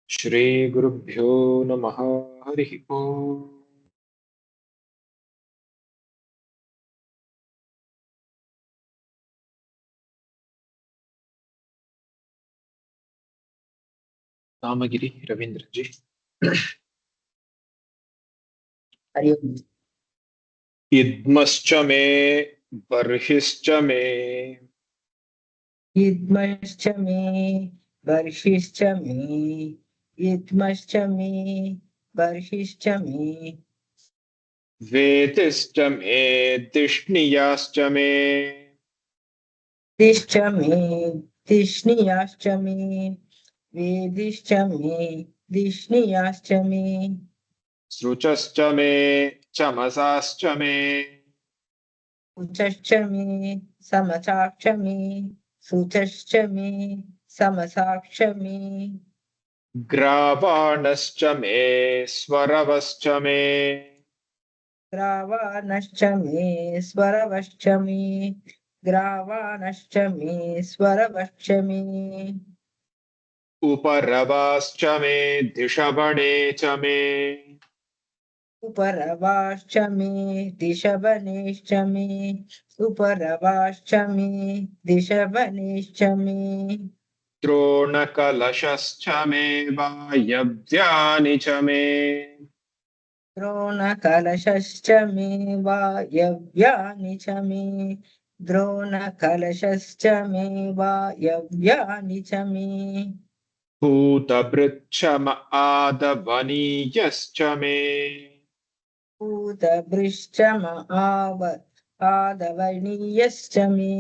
श्रीगुरुभ्यो नमः। हरिः ओम्। नामगिरि रवींद्र जी। हरि ओम। इद्मश्च मे बर्हिश्च मे इद्मश्च मे बर्हिश्च मे इद्मश्च मे बर्हिश्च मे वेतिश्च मे दिष्णियाश्च मे दिश्च मे दिष्णियाश्च मे वेदिश्च मे दिष्णियाश्च मे सृचश्च मे चमसाश्च मे उचश्च मे समसाक्ष मे सुचश्च मे समसाक्ष मे ग्रावाणश्च मे स्वरवश्च मे ग्रावाणश्च मे स्वरवश्च मे ग्रावाणश्च मे स्वरवश्च मे उपरवाश्च मे धिषवणे च मे उपरवाश्च मे दिशवनेश्च मे उपरवाश्च मे दिशवनेश्च मे द्रोणकलशश्च मे वायव्यानि च मे द्रोणकलशश्च मे वायव्यानि च मे द्रोणकलशश्च मे वायव्यानि च मे भूतभृच्छम आदवनीयश्च मे पूतभृश्चम आदवनीयश्च मे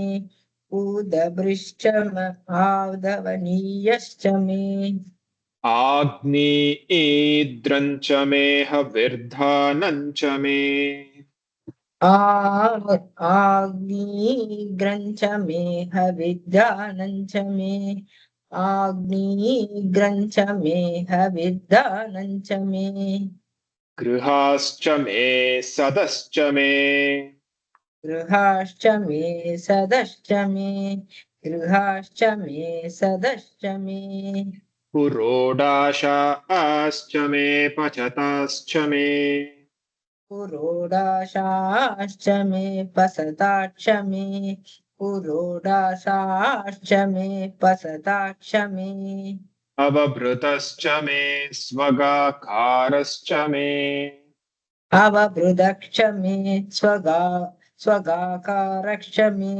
पूतभृश्चम आदवनीयश्च मे आग्नेयीद्रं च मे हविर्धानं च मे आग्नीग्रञ्च मे हविद्यानञ्च मे आग्नीग्रञ्च मे हविद्यानञ्च मे गृहाश्च मे सदश्च मे गृहाश्च मे सदश्च मे गृहाश्च मे सदश्च मे पुरोडाशाश्च मे पचताश्च मे पुरोडाशाश्च मे पसताक्ष मे पुरोडाशाश्च मे पसताक्ष मे अवभृतश्च मे स्वगाकारश्च मे अवभृदक्ष मे स्वगाकारक्ष मे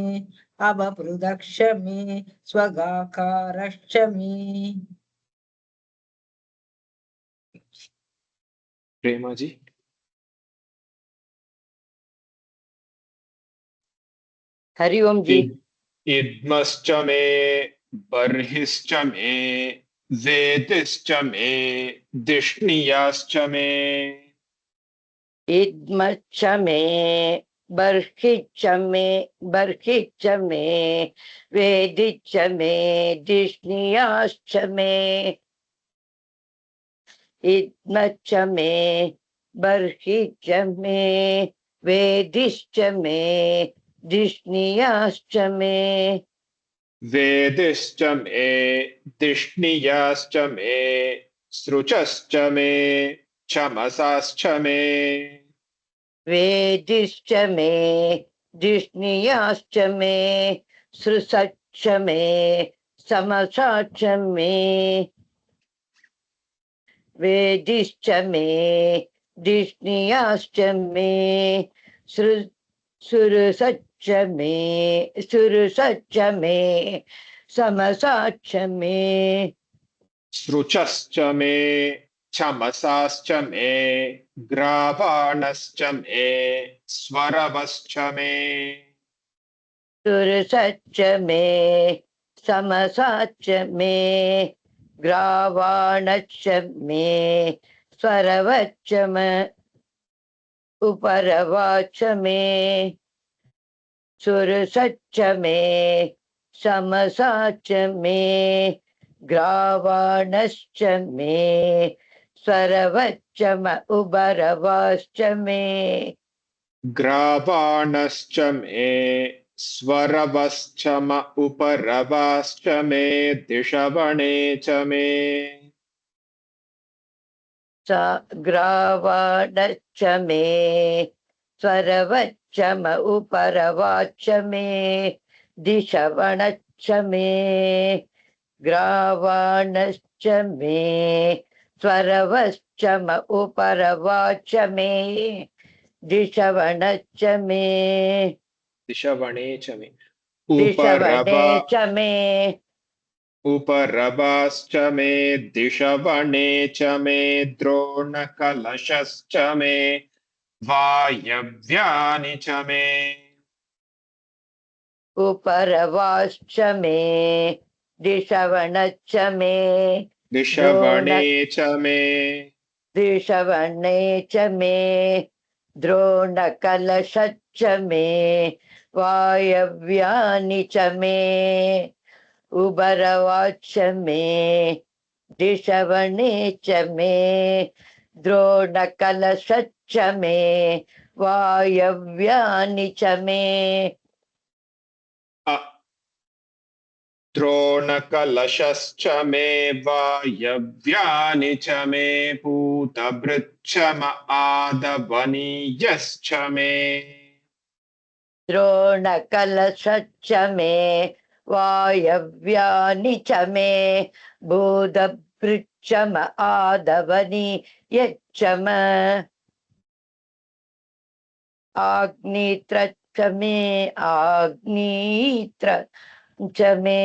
अवभृदक्ष मे स्वगाकारक्ष मे प्रेमा जी। हरि ओम जी। इद्मश्च मे बर्हिश्च मे वेदिश्च मे दिष्णियाश्च मे इद्मच्छ मे बर्हिच्छ मे बर्हिच्छ मे वेदिच्छ मे दिष्णियाश्च मे इद्मच्छ मे बर्हिच्छ मे वेदिश्च मे दिष्णियाश्च मे वेदिश्च मे दिष्णियाश्च मे सृचश्च मे चमसाश्च मे वेदिश्च मे दिष्णियाश्च मे सृसच्च मे समसाच्च मे वेदिश्च मे दिष्णियाश्च मे सुरसच्च मे सुरसच्च मे समसाच्च मे सृचश्च मे चमसाश्च मे ग्रावाणश्च मे स्वरवश्च मे सुरसच्च मे समसाच्च मे ग्रावाणच्च मे स्वरवच्च मे उपरवाच्च मे सुरसच्च मे समसाच्च मे ग्रावाणश्च मे स्वरवच्च म उभरवाश्च मे ग्रावाणश्च मे स्वरवश्च म उपरवाश्च मे दिशवणे च मे ग्रावाणश्च मे स्वरवच्चम उपरवाच्च मे दिशवणच्च मे ग्रावाणश्च मे स्वरवश्चम उपरवाच्च मे दिशवणच्च मे दिशवणे च मे दिशवणे उपरवा च मे उपरवाश्च मे दिशवणे च मे द्रोणकलशश्च मे वायव्यानि च मे उपरवाश्च मे दिशवणच्च मे द्रोण दिशवणे च मे दिशवणे च मे द्रोणकलशच्च मे वायव्यानि च मे उभरवाच्च मे दिशवणे च मे द्रोणकलशच्च मे वायव्यानि च मे द्रोणकलशश्च मे वायव्यानि च मे पूतभृच्छम आदवनीयश्च मे द्रोणकलशच्च मे वायव्यानि च मे भूतभृक्षम आदवनि यच्च मे आग्नित्रच्च मे आग्नित्र च मे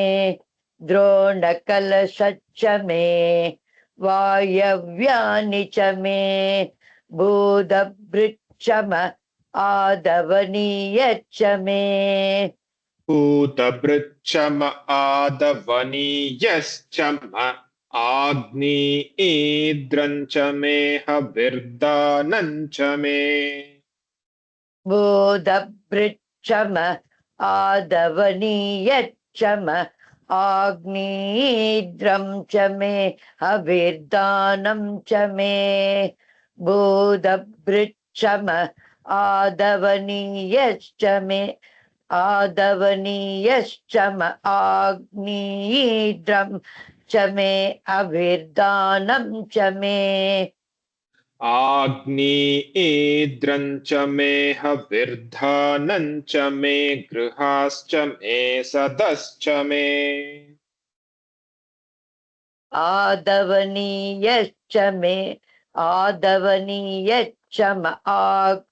द्रोणकलशच्च मे वायव्यानि च मे भूतभृक्षम आदवनीयच्च मे पूतभृच्छम आदवनीयश्च आग्नेयीद्रं च मे हविर्दानं च मे भूतभृक्षम आदवनीयच्च आग्नेयीद्रं च मे हविर्दानं च मे भूतभृक्षम आदवनीयश्च मे आदवनीयश्च आग्नेयीद्रं च मे हविर्दानं च मे आग्नेयीद्रं च मे हविर्धानं च मे गृहाश्च मे सदश्च मे आदवनीयश्च मे आदवनीयच्च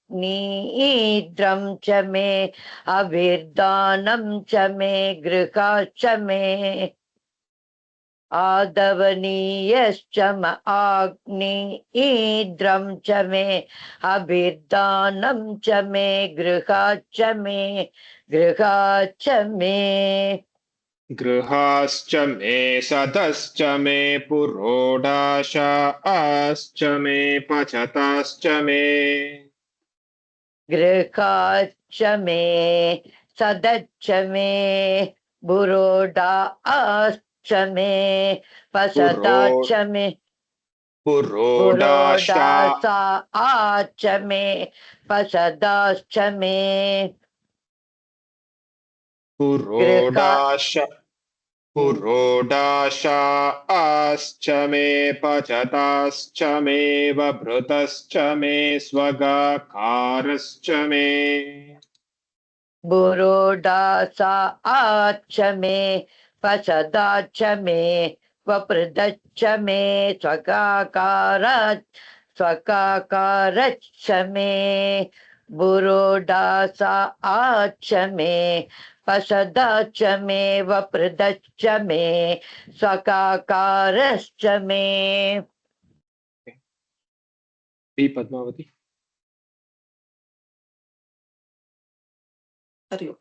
आग्नेयीद्रं च मे हविर्दानं च मे गृहाश्च मे आदवनीयश्च आग्नेयीद्रं च मे हविर्दानं च मे गृहाश्च मे गृहाश्च मे सदश्च मे पुरोडाशाश्च मे पचताश्च मे गृहाश्च मे सदच्च मे बुरोडाश्च मे पुरो पशदाच्च मे पुरोडाशा बुरोडाश्च मे पशदाश्च मे गृहा पुरोडाश पुरोडाशाश्च मे पचताश्च मे वभृतश्च मे स्वगाकारश्च मे बुरोडाश्च मे पशदाच्च मे वपृदच्च मे स्वकाकारच्च मे बुरोडाश्च मे पशदाच्च मे वपृदच्च मे स्वकाकारश्च मे बी पद्मावती हरि ओम्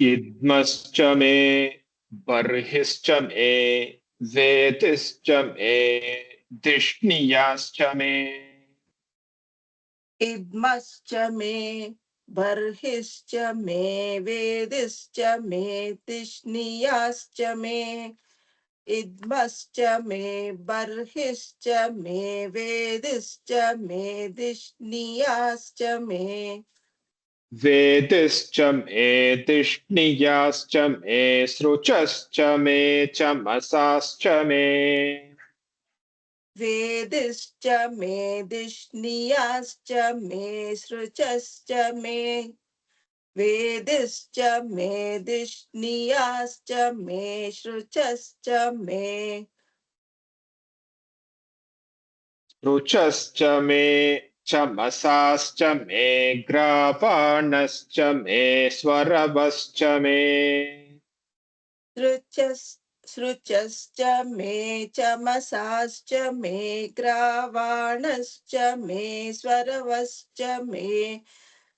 इद्मश्च मे बर्हिश्च मे वेतिश्च मे धिष्णियाश्च मे इद्मश्च मे बर्हिश्च मे वेदिश्च मे तिष्णियाश्च मे इद्मश्च मे बर्हिश्च मे वेदिश्च मे दिष्णियाश्च मे वेदिश्च मे धिष्णियाश्च मे सृचश्च मे चमसाश्च मे वेदिश्च मे दिष्णियाश्च मे सृचश्च मे वेदिश्च मे दिष्णियाश्च मे सृचश्च मे रुचश्च मे चमसाश्च मे ग्रावाणश्च मे स्वरवश्च मे सृचश्च मे चमसाश्च मे ग्रावाणश्च मे स्वरवश्च मे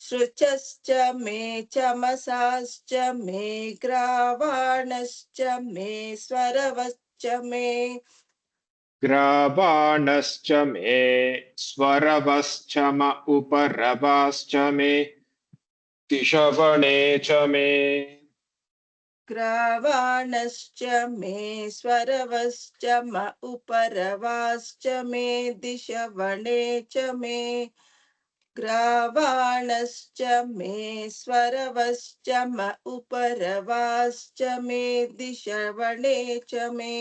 सृचश्च मे चमसाश्च मे ग्रावाणश्च मे स्वरवश्च मे ग्रावाणश्च मे स्वरवश्च म उपरवाश्च मे दिशवणे च मे ग्रावाणश्च मे स्वरवश्च म उपरवाश्च मे दिशवणे च मे ग्रावाणश्च मे स्वरवश्च म उपरवाश्च मे दिशवणे च मे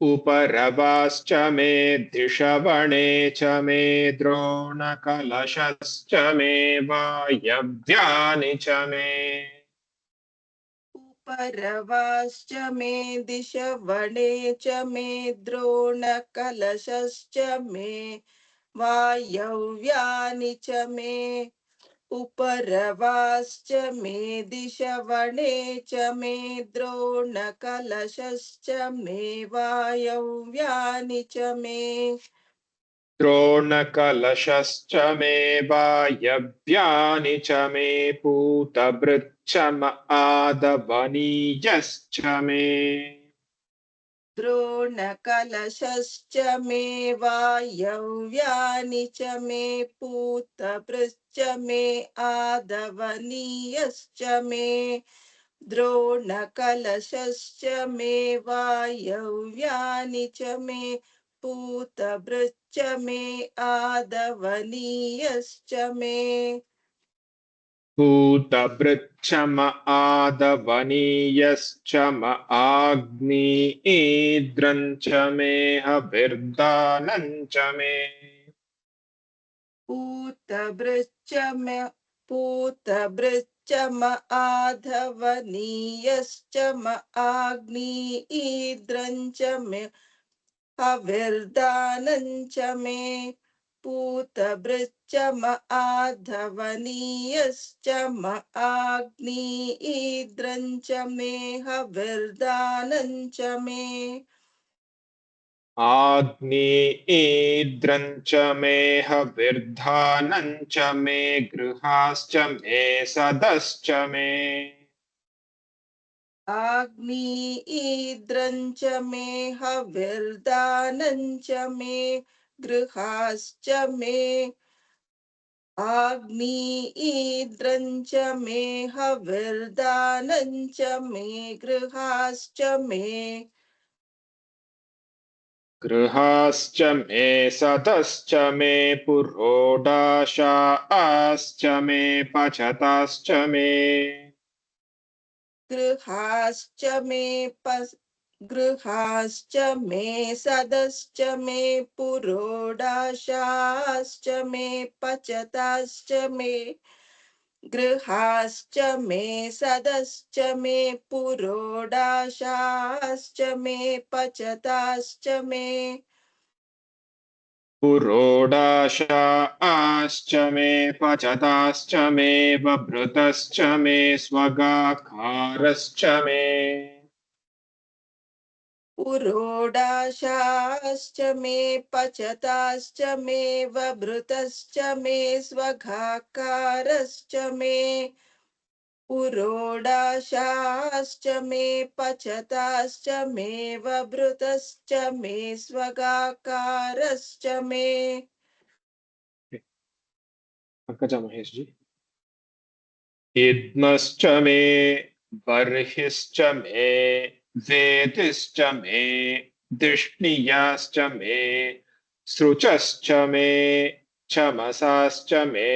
उपरवाश्च मे दिशवणे च मे द्रोणकलशश्च मे वायव्यानि च मे उपरवाश्च मे दिशवणे च मे द्रोणकलशश्च मे वायव्यानि च मे उपरवाश्च मे दिशवणे च मे द्रोणकलशश्च मे वायव्यानि च मे द्रोणकलशश्च मे वायव्यानि च मे पूतभृच्च म आदवनीयश्च मे द्रोणकलशश्च मे वायव्यानि च मे पूतभृश्च मे आदवनीयश्च मे द्रोणकलशश्च मे वायव्यानि च मे पूतभृश्च मे आदवनीयश्च मे पूतभृच्च म आदवनीयश्च म आग्नेयीद्रं च मे हविर्दानं च मे पूतभृच्च म आधवनीयश्च म आग्नेयीद्रं च मे हविर्दानं च मे पूतभृच्च म आधवनीयश्च म आग्नेयीद्रं च मे हविर्दानं च मे आग्नेयीद्रं च मे हविर्धानं च मे गृहाश्च मे सदश्च मे आग्नेयीद्रं च मे हविर्दानं च मे गृहाश्च मे आग्नेयीद्रं च मे हविर्दानं च मे गृहाश्च मे गृहाश्च मे सदश्च मे पुरोडाशाश्च मे पचताश्च मे गृहाश्च मे गृहाश्च मे सदश्च मे पुरोडाशाश्च मे पचताश्च मे गृहाश्च मे सदश्च मे पुरोडाशाश्च मे पचताश्च मे पुरोडाशाश्च मे पचताश्च मे बभृतश्च मे स्वगाकारश्च मे पुरोडाशाश्च मे पचताश्च मे वभृतश्च मे स्वघाकारश्च मे पुरोडाशाश्च मे पचताश्च मे वभृतश्च मे स्वगाकारश्च मे पंकजा महेश जी इद्मश्च मे बर्हिश्च मे वेदिश्च मे दिष्णियाश्च मे सृचश्च मे चमसाश्च मे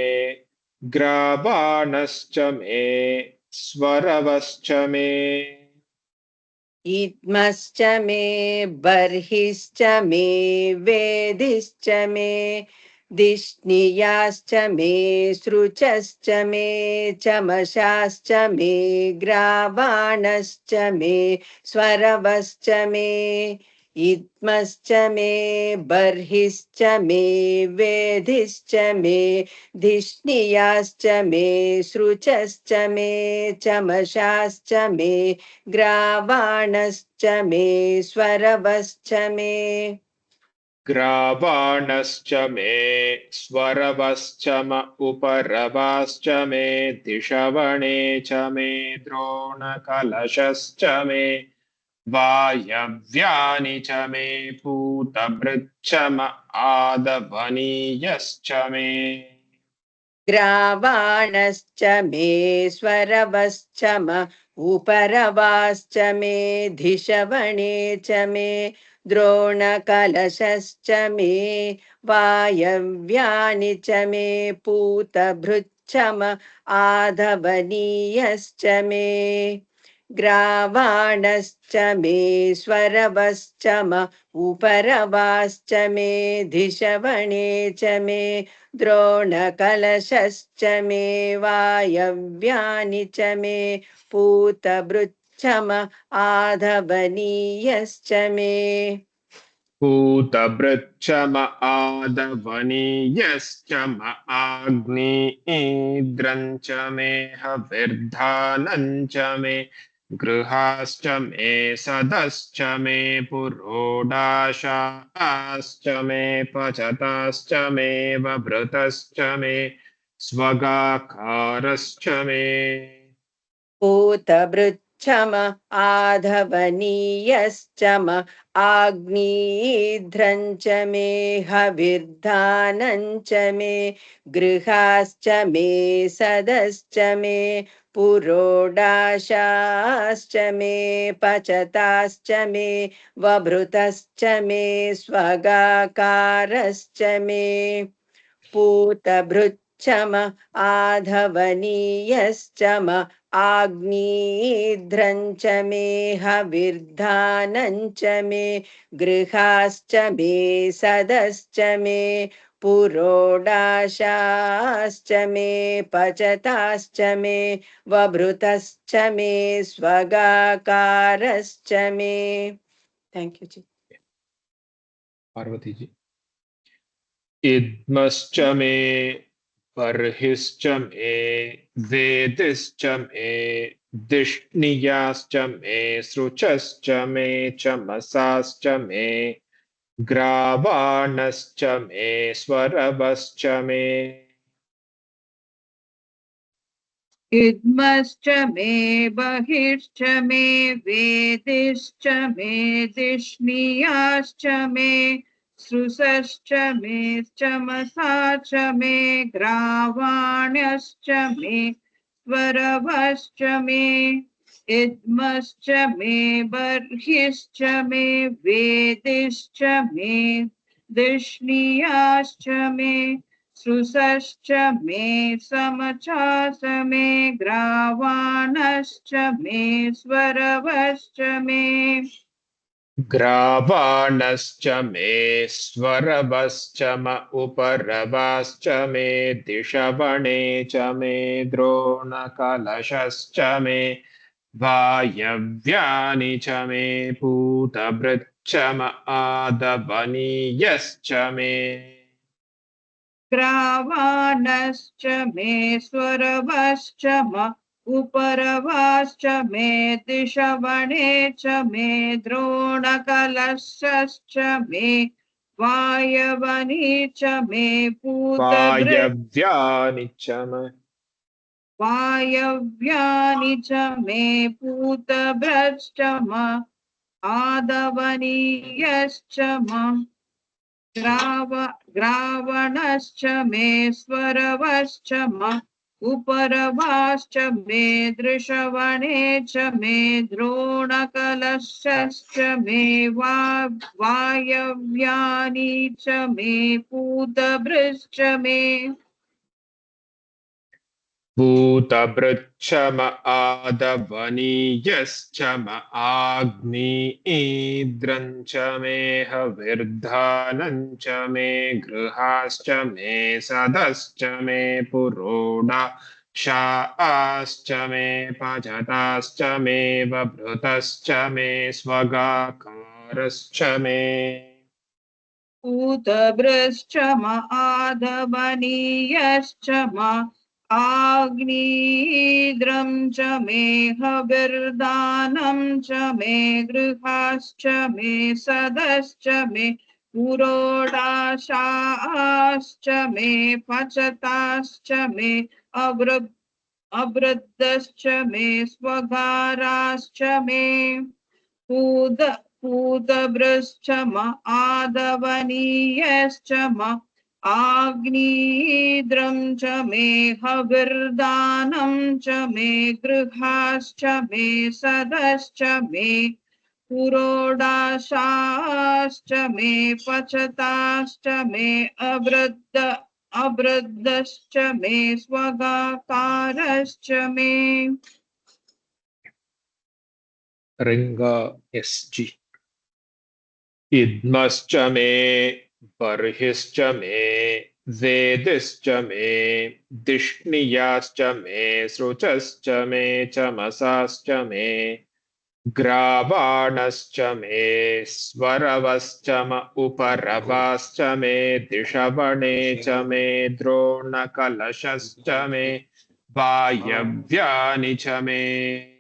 ग्रावाणश्च मे स्वरवश्च मे इद्मश्च मे बर्हिश्च मे वेदिश्च मे दिष्णियाश्च मे सृचश्च मे चमशाश्च मे ग्रावाणश्च मे स्वरवश्च मे इद्मश्च मे बर्हिश्च मे वेदिश्च मे धिष्णियाश्च मे सृचश्च मे चमशाश्च मे ग्रावाणश्च मे स्वरवश्च मे ग्रावाणश्च मे स्वरवश्च म उपरवाश्च मे दिशवणे च मे द्रोणकलशश्च मे वायव्यानि च मे पूतभृच्च म आदवनीयश्च मे ग्रावाणश्च मे स्वरवश्च म उपरवाश्च मे धिषवणे च मे द्रोणकलशश्च मे वायव्यानि च मे पूतभृच्च म आधवनीयश्च मे ग्रावाणश्च मे स्वरवश्च म उपरवाश्च मे धिषवणे च मे द्रोणकलशश्च मे वायव्यानि च मे पूतभृच्च म आधवनीयश्च मे पूतभृच्च म आदवनीयश्च म आग्नेयीद्रं च मे हविर्धानं च मे गृहाश्च मे सदश्च मे पुरोडाशाश्च मे पचताश्च मे वभृतश्च मे स्वगाकारश्च मे पूतभृच्छ म आधवनीयश्च म आग्नेयीध्रं च मे हविर्धानं च मे गृहाश्च मे सदश्च मे पुरोडाशाश्च मे पचताश्च मे वभृतश्च मे स्वगाकारश्च मे पूतभृच्छ म आधवनीयश्च म आग्नेयीध्रं च मे हविर्धानं च मे गृहाश्च मे सदश्च मे पुरोडाशाश्च मे पचताश्च मे वभृतश्च मे स्वगाकारश्च मे थैंक यू जी पार्वती जी इद्मश्च मे बर्हिश्च मे वेदिश्च मे दिष्णियाश्च मे सृचश्च मे चमसाश्च मे ग्रावाणश्च मे स्वरवश्च मे इद्मश्च मे बहिश्च मे वेदिश्च मे दिष्णियाश्च मे सृसश्च मे चमसा च मे ग्रावाण्यश्च मे स्वरवश्च मे इद्मश्च मे बर्हिश्च मे वेदिश्च मे दिष्णियाश्च मे सृसश्च मे समचास मे ग्रावाणश्च मे स्वरवश्च मे ग्रावाणश्च मे स्वरवश्च म उपरवाश्च मे दिशवणे च मे द्रोणकलशश्च मे वायव्यानि च मे पूतभृच्च म आदवनीयश्च मे ग्रावाणश्च मे स्वरवश्च म उपरवाश्च मे दिशवणे च मे द्रोणकलशश्च मे वायवनी च मे पूतभृत् वायव्यानि च मे वायव्यानि च मे पूतभृश्च म आदवनीयश्च म ग्रावणश्च मे स्वरवश्च म उपरवाश्च मे दृशवणे च मे द्रोणकलशश्च मे वायव्यानि च मे पूतभृश्च मे भूतभृच्छम आदवनीयश्चम आग्नेयीद्रं च मे हविर्धानं च मे गृहाश्च मे सदश्च मे पुरोडा शाश्च मे पचताश्च मे बभृतश्च मे स्वगाकारश्च मे उतभ्रश्च आदवनीयश्च आग्नेयीद्रं च मे हविर्दानं च मे गृहाश्च मे सदश्च मे पुरोडाशाश्च मे पचताश्च मे अवृद्धश्च मे स्वगाराश्च मे पूतभृश्च आदवनीयश्च आग्नेयीद्रं च मे हविर्दानं च मे गृहाश्च मे सदश्च मे पुरोडाशाश्च मे पचताश्च मे अवृद्धश्च मे स्वगाकारश्च मे Ringa SG. Idmascha me, Barhischa me, Vedischa me, Dishniyascha me, Sruchascha me, Chamasascha me, Gravanascha me, Svaravascha ma Uparavascha me, Dishavane cha me, Dronakalasascha me, Vayavyani cha me.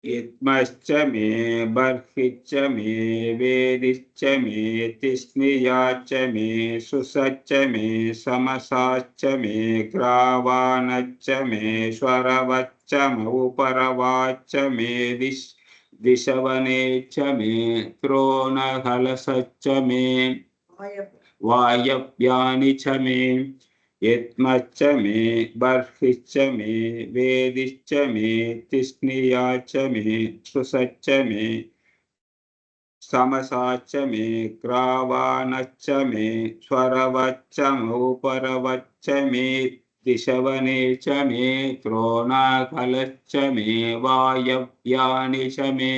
इत्मश्च मे बर्हिश्च मे वेदिश्च मे तिष्णियाश्च मे सुसच्च मे समसाश्च मे ग्रावाणश्च मे स्वरवच्च उपरवाच्च मे दिशवनेच्च मे द्रोणहलसच्च मे वायव्यानि च मे यत्मच्च मे बर्हिश्च मे वेदिश्च मे तिष्णियाश्च मे सुसच्च मे समसाच्च मे ग्रावाणश्च मे स्वरवच्च उपरवच्च मे दिशवने च मे द्रोणाकलश्च मे वायव्यानि च मे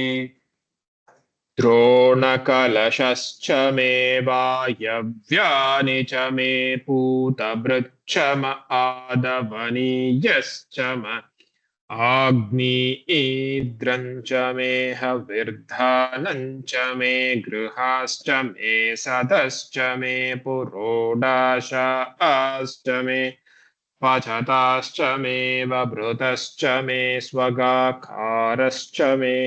द्रोणकलशश्च मे वायव्यानि च मे पूतभृच्छ म आदवनीयश्च म आग्नेयीद्रं च मे हविर्धानं च मे गृहाश्च मे सदश्च मे पुरोडाशाश्च मे पचताश्च मे बभृतश्च मे स्वगाकारश्च मे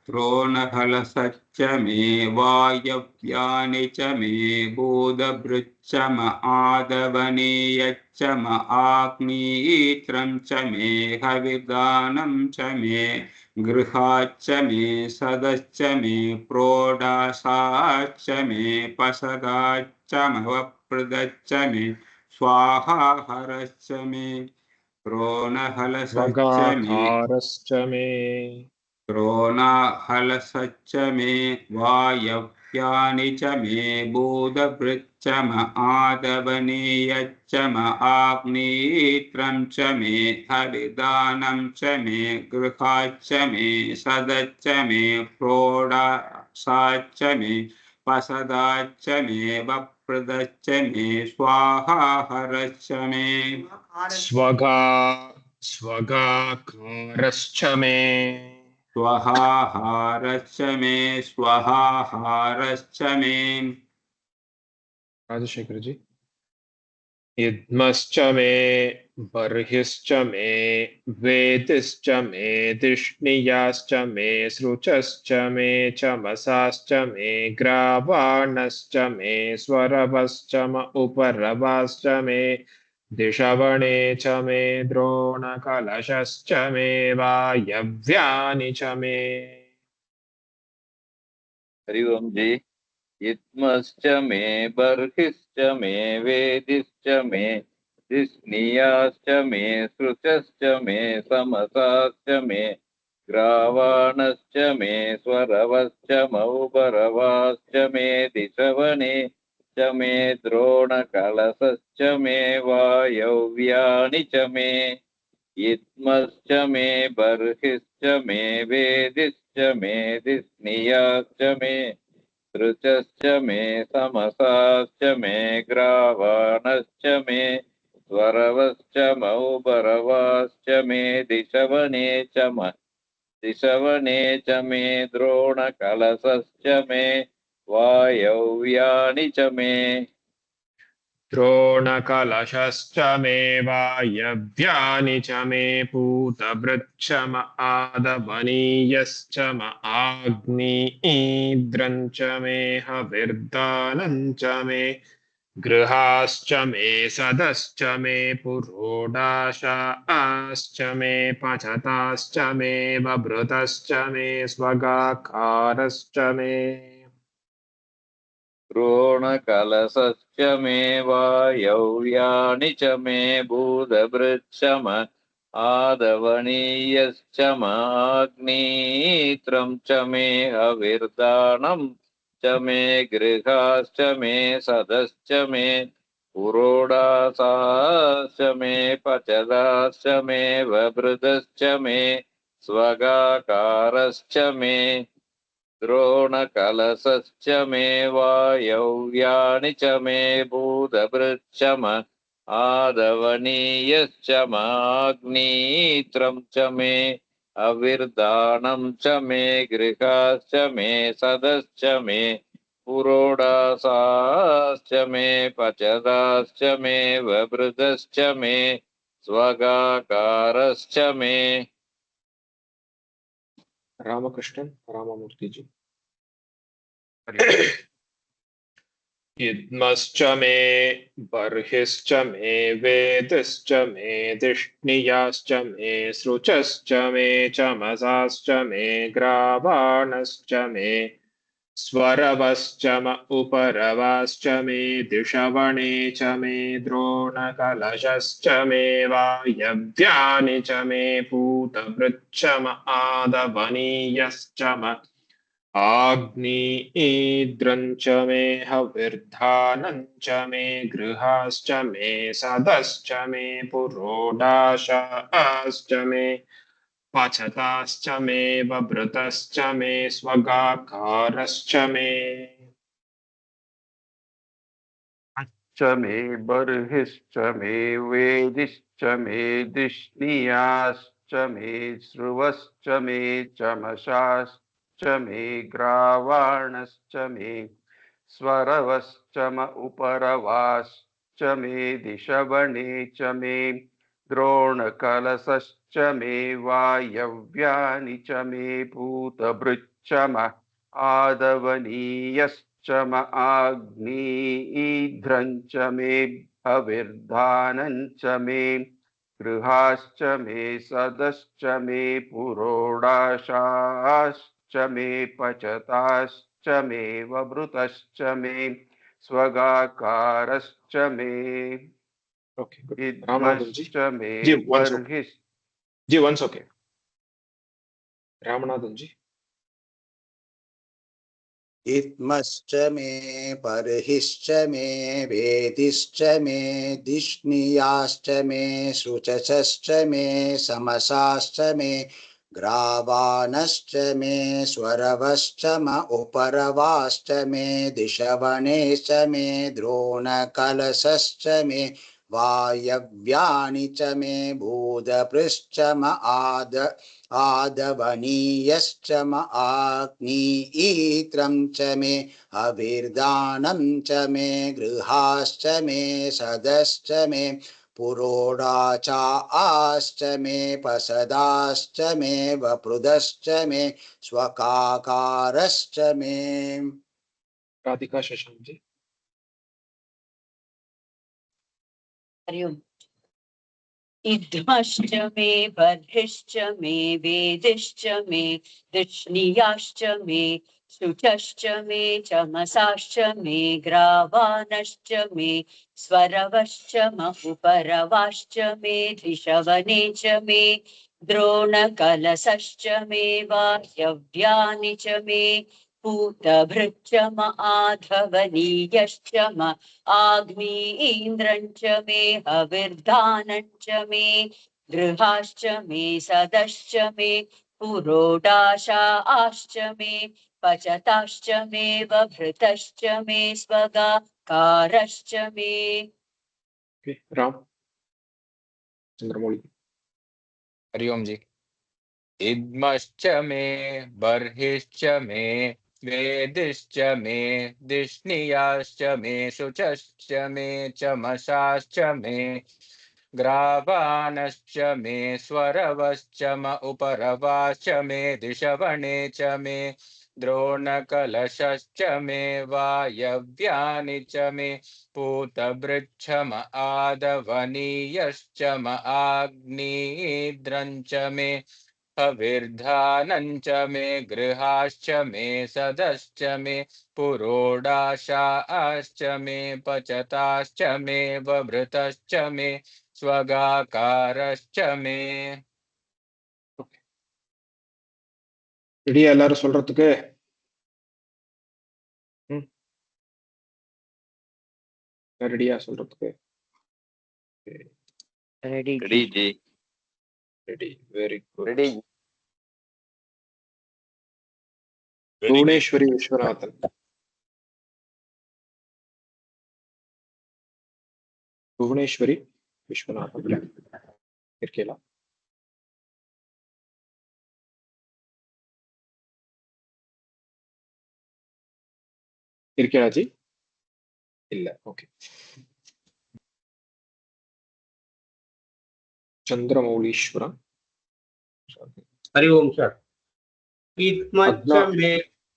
द्रोणहलसच्च मे वायव्यानि च मे भूतभृच्च म आदवनीयच्च म आग्नेयीत्रं च मे हविर्दानं च मे गृहाच्च मे सदश्च मे प्रोडाशाच्च मे पसदाच्च मवप्रदच्च मे स्वाहाहरश्च मे द्रोणहलसच्च मे स्वगाकारश्च मे द्रोणाहलसच्च मे वायव्यानि च मे भूतभृच्च म आदवनीयच्च म आग्नेयीत्रं च मे हविर्दानं च मे गृहाच्च मे सदच्च मे प्रोडाशाच्च मे पसदाच्च मे वप्रदच्च मे स्वाहाहरश्च मे स्वगाकारश्च मे स्वाहाहारश्च मे स्वाहाहारश्च मे राजशेखर जी इद्मश्च मे बर्हिश्च मे वेदिश्च मे दिष्णियाश्च मे सृचश्च मे चमसाश्च मे ग्रावाणश्च मे स्वरवश्च म उपरवाश्च मे दिशवणे च मे द्रोणकलशश्च मे वायव्यानि च मे हरि ओम जी। इत्मश्च मे बर्हिश्च मे वेदिश्च मे दिष्णीयाश्च मे सृचश्च मे समसाश्च मे ग्रावाणश्च मे स्वरवश्च मौपरवाश्च मे दिशवने च मे द्रोणकलशश्च मे वायव्यानि च मे इत्मश्च मे बर्हिश्च मे वेदिश्च मे दिस्नियाश्च मे ऋचश्च मे समसाश्च मे ग्रावाणश्च मे स्वरवश्च मौबरवाश्च मे दिशवने च मे द्रोणकलशश्च मे वायव्यानि च मे द्रोणकलशश्च मे वायव्यानि च मे पूतभृच्छम आदवनीयश्च म आग्नेयीद्रं च मे हविर्दानं च मे गृहाश्च मे सदश्च मे पुरोडाशाश्च मे पचताश्च मे बभृतश्च मे स्वगाकारश्च मे द्रोणकलशश्च मे वायव्यानि च मे भूतभृच्छम आदवनीयश्च माग्नेयीत्रं च मे हविर्दानं च मे गृहाश्च मे सदश्च मे पुरोडासाश्च मे पचदाश्च मे बभृतश्च मे स्वगाकारश्च मे द्रोणकलशश्च मे वायव्यानि च मे भूतभृच्छम आदवनीयश्च माग्नेयीत्रं च मे अविर्दानं च मे गृहाश्च मे सदश्च मे पुरोडासाश्च मे पचदाश्च मे बभृतश्च मे स्वगाकारश्च मे रामकृष्णन राममूर्ति जी इद्मश्च मे बर्हिश्च मे वेदिश्च मे दिष्णियाश्च मे सृचश्च मे चमसाश्च मे ग्रावाणश्च मे स्वरवश्च म उपरवाश्च मे दिशवणे च मे द्रोणकलशश्च मे वायव्यानि च मे पूतभृच्छ म आदवनीयश्च म आग्नेयीद्रं च मे हविर्धानं च मे गृहाश्च मे सदश्च मे पुरोडाशाश्च मे पचताश्च मे बभृतश्च मे स्वगाकारश्च मे च मे बर्हिश्च मे वेदिश्च मे दिष्णियाश्च मे श्रुवश्च मे चमसाश्च मे ग्रावाणश्च मे स्वरवश्च म उपरवाश्च मे दिशवणे च मे द्रोणकलशश्च मे वायव्यानि च मे पूतभृच्छ म आदवनीयश्च म आग्नेयीध्रं च मे हविर्धानं च मे गृहाश्च मे सदश्च मे पुरोडाशाश्च मे पचताश्च मे वभृतश्च मे स्वगाकारश्च मे ओके गुड रामनाथन जी इद्मश्च मे जी once okay बर्हिश्च जी once okay रामनाथन जी इत्मश्च मे बर्हिश्च मे वेदिश्च मे दिष्णियाश्च मे शुचश्च मे समसाश्च मे ग्रावाणश्च मे स्वरवश्च म उपरवाश्च मे दिशवणेश्च मे द्रोणकलशश्च मे वायव्यानि च मे भूतपृश्च म आदवनीयश्च म आग्नेयीत्रं च मे हविर्दानं च मे गृहाश्च मे सदश्च मे पुरोडाचाश्च मे पसदाश्च मे वपृदश्च मे स्वकाकारश्च मे राधिका शशांक जी हरिओम इद्मश्च मे बर्हिश्च मे वेदिश्च मे दिष्णियाश्च मे शुचश्च मे चमसाश्च मे ग्रावाणश्च मे स्वरवश्च म उपरवाश्च मे दिशवने च मे द्रोणकलशश्च मे वायव्यानि च मे पूतभृच्चम आधवनीयश्च म आग्नीन्द्रञ्च मे हविर्धानञ्च मे गृहाश्च मे सदश्च मे पुरोडाशाश्च मे पचताश्च मे वभृतश्च मे स्वगाकारश्च मे। राम चंद्रमौली। हरिओम जी। इद्मश्च मे बर्हिश्च मे वेदिश्च मे दिष्णियाश्च मे शुचश्च मे चमसाश्च मे ग्रावानश्च मे स्वरवश्च म उपरवाश्च मे दिशवणे च मे द्रोणकलशश्च मे वायव्यानि च मे पूतभृच्छम आदवनीयश्च म आग्नेयीद्रञ्च मे हविर्धानञ्च मे गृहाश्च मे सदश्च मे पुरोडाशाश्च मे पचताश्च मे वभृतश्च मे स्वगाकारश्च मे। ரெடியா எல்லாரும் சொல்றதுக்கு? ரெடியா சொல்றதுக்கு? Ready ready ji. Ready. Very good. Ready. Bhuvaneswari Viswanathan. Bhuvaneswari Viswanathan இருக்கீங்களா? இருக்கீங்களா ஜி? இல்ல. ஓகே. चंद्रमौलीश्वरम। हरि ओम सर।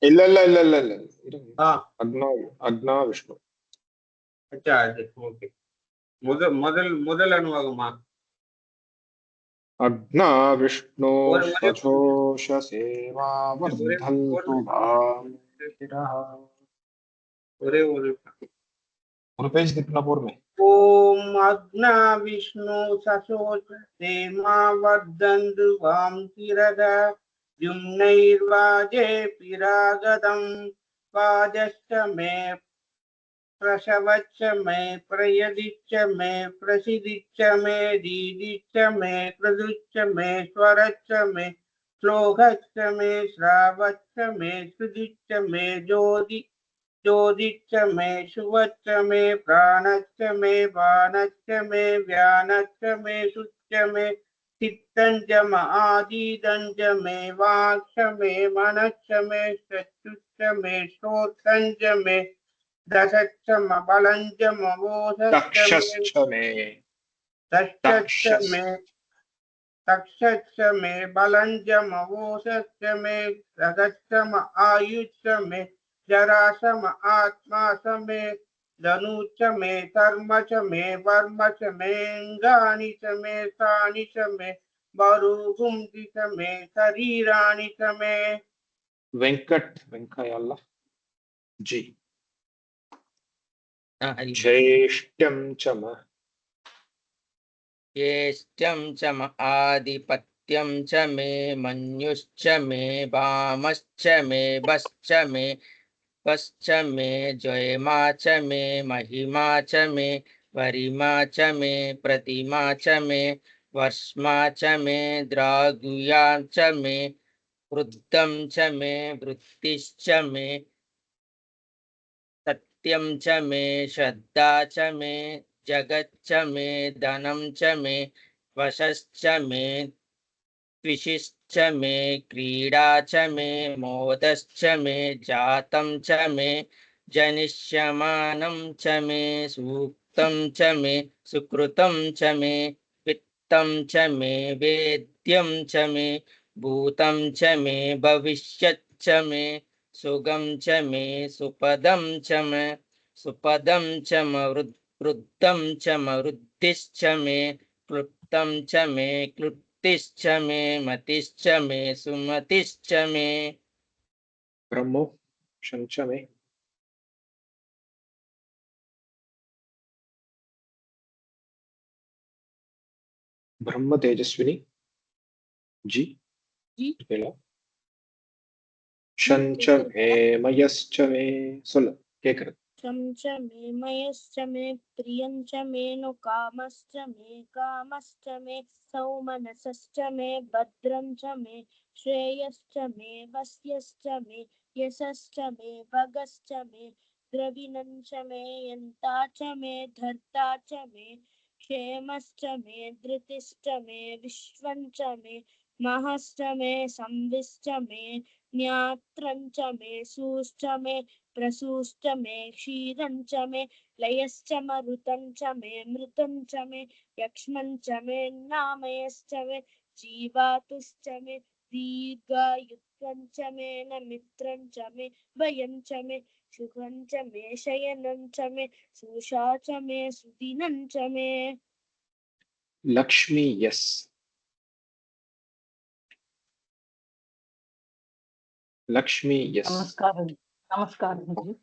இல்ல இல்ல இல்ல இல்ல இல்ல அக்னா விஷ்ணு. अच्छा ओके। முதல் அனுவாகமா? अग्ना विष्णु सचोष सेवा वर्धन्तु भामिरः। ஒரு பேஜ் திட்டுனா போடுமே. ओम अग्ना विष्णु सचोष सेवा वर्धन्तु भामिरः युम्नैर्वाजे पिरागदं वाजश्च मे प्रसवच्च मे प्रयदिच्च मे प्रसिदिच्च मे दीदिच्च मे कृदुच्च मे स्वरच्च मे श्लोकच्च मे श्रावच्च मे श्रुतिच्च मे ज्योतिच्च मे शुभच्च मे प्राणच्च मे बाणच्च मे व्यानच्च मे शुच्च मे चित्तञ्च म आदीदञ्च मे वाक्च मे मनश्च मे चक्षुश्च मे श्रोत्रञ्च मे दशच्च म बलञ्च म दक्षश्च मे तक्षश्च मे बलञ्च म वोषश्च मे रगच्च म आयुश्च मे जराश म आत्मा च मे धनुश्च मे कर्म च मे वर्म च मे अङ्गानि च मे तानि च मे बरुहुंसि च मे शरीराणि च मे। वेंकट वेंकयाल्ला जी। ज्येष्ठ्यं च म ज्येष्ठ्यं च म आधिपत्यं च मे मन्युश्च मे वामश्च मे वश्च मे पश्च मे जयमा च मे महिमा च मे वरिमा च मे प्रतिमा च मे वर्ष्मा च मे द्रागुया च मे वृद्धं च मे वृत्तिश्च मे सत्यं च मे श्रद्धा च मे जगच्च मे धनं च मे वशश्च मे द्विषिश्च मे क्रीडा च मे मोदश्च मे जातं च मे जनिष्यमानं च मे सूक्तं च मे सुकृतं च मे वित्तं च मे वेद्यं च मे भूतं च मे भविष्यच्च मे सुगं च मे सुपदं च मे सुपदं च म वृद्धं च म वृद्धिश्च मे क्लुप्तं च मे क्लुप्तिश्च मे मतिश्च मे सुमतिश्च मे। ब्रह्मो शंच मे ब्रह्म तेजस्विनी जी। ஷஞ்ச மே மயஸ்ச மே. சொல்லு கேக்குறது. च मे मयश्च मे प्रियञ्च मे नु कामश्च मे सौमनसश्च मे भद्रं च मे श्रेयश्च मे वस्यश्च मे यशश्च मे भगश्च मे द्रविणं च मे यन्ता च मे धर्ता च मे क्षेमश्च मे धृतिश्च मे विश्वं च मे महश्च मे संविश्च मे ज्ञात्रं च मे सूश्च मे प्रसूश्च मे क्षीरं च मे लयश्च मरुतं च मे मृतं च मे यक्ष्मं च मे नामयश्च मे जीवातुश्च मे दीर्घायुत्वं च मे नमित्रं च मे भयं च मे सुखं च मे शयनं च मे सुषा च मे सुदिनं च मे. லக்ஷ்மி எஸ். லக்ஷ்மி எஸ். நமஸ்காரம். நமஸ்காரம் ஜி.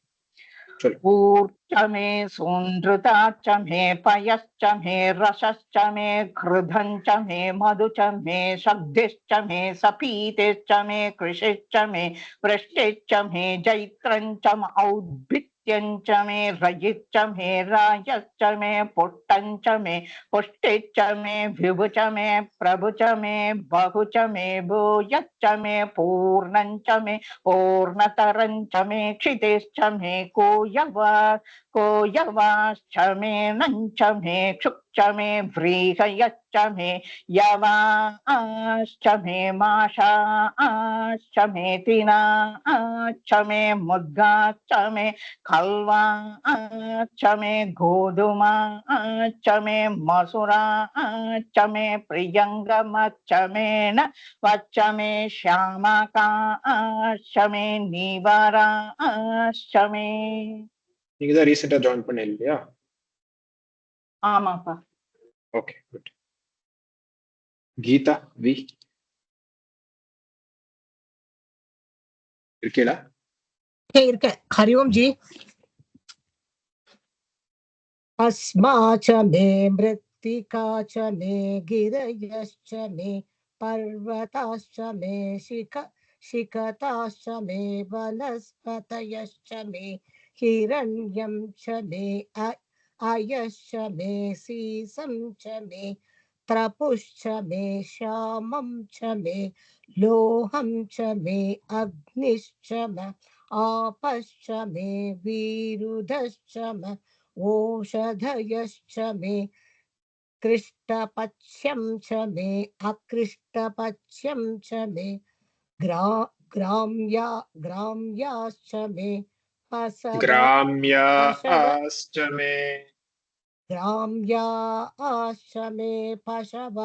சொல்லு. ऊर्च मे सून्द्रता च मे पयश्च मे रसश्च मे घृधं च मे मधु च मे शब्दिश्च मे सपीतिश्च मे कृषिश्च मे वृष्टिश्च मे जैत्रं च औद्भित्यं च मे रजिच्च मे रायश्च मे पुष्टं च मे पुष्टिश्च मे विभु च मे प्रभु च मे बहु च मे भूयश्च मे पूर्णं च मे पूर्णतरं च मे क्षितिश्च मे कोयवाश्च मे नञ्च मे क्षुक्च मे व्रीहयश्च मे यवाश्च मे माशाश्च मे तिनाश्च मे मुद्गाश्च मे खल्वाश्च मे गोधुमाश्च मे मसुराश्च मे प्रियङ्गमश्च मे न वच्च मे श्यामकाश्च मे निवाराश्च मे. நீங்க தான் ரீசெண்டா ஜாயின் பண்ண இல்லையா? ஆமாப்பா. Okay good. கீதா வி இருக்கேடா? இருக்கேன். ஹரி ஓம் ஜி. अस्मा च मे मृत्तिका च मे गिरयश्च मे पर्वताश्च मे शिखताश्च मे वनस्पतयश्च मे हिरण्यं च मे अयश्च मे सीसं च मे त्रपुश्च मे श्यामं च मे लोहं च मे अग्निश्च मे आपश्च मे विरुधश्च मे ओषधयश्च मे कृष्टपक्ष्यं च मे अकृष्टपक्ष्यं च मे ग्राम्याश्च मे ग्राम्याश्च मे ग्राम्याश्च मे पशव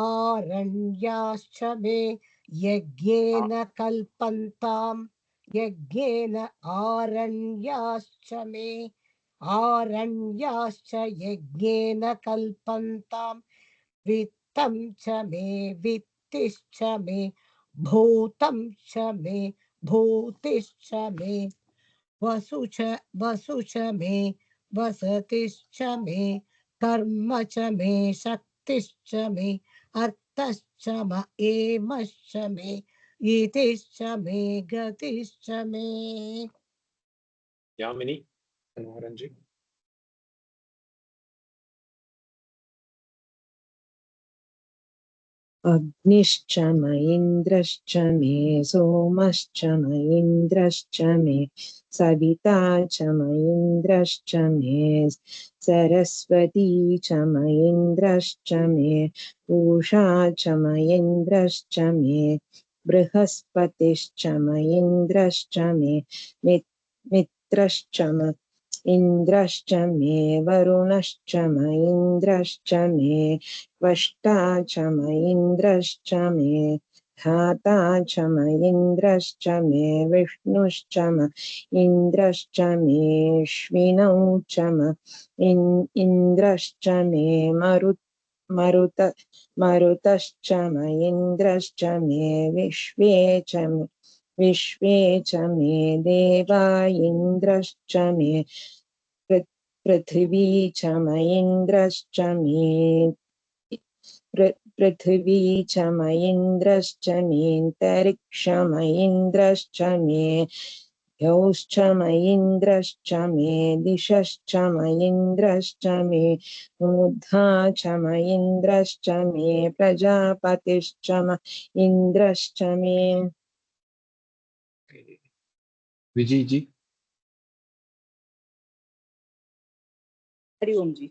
आरण्याश्च मे यज्ञेन कल्पन्ताम् यज्ञेन आरण्याश्च मे आरण्याश्च यज्ञेन कल्पन्ताम् वित्तं च मे वित्तिश्च मे भूतं च मे भूतिश्च मे वसु च मे वसतिश्च मे कर्म च मे शक्तिश्च मे अर्थश्च म एमश्च मे इतिश्च मे गतिश्च मे. यामिनी मनोहरन जी. अग्निश्च म इन्द्रश्च मे सोमश्च म इन्द्रश्च मे सविता च म इन्द्रश्च मे सरस्वती च म इन्द्रश्च मे पूषा च म इन्द्रश्च मे बृहस्पतिश्च म इन्द्रश्च मे मित्रश्च म इन्द्रश्च मे वरुणश्च म इन्द्रश्च मे वष्टा च म इन्द्रश्च मे धाता च म इन्द्रश्च मे विष्णुश्च म इन्द्रश्च मेऽश्विनौ च म इन्द्रश्च मे मरुतश्च म इन्द्रश्च मे विश्वे च मे देवा इन्द्रश्च मे पृथिवी च म इन्द्रश्च मे पृथिवी च म इन्द्रश्च मेऽन्तरिक्षम इन्द्रश्च मे द्यौश्च म इन्द्रश्च मे दिशश्च म इन्द्रश्च मे मूर्धा च म इन्द्रश्च मे प्रजापतिश्च म इन्द्रश्च मे। विजय जी। हरि ओम जी।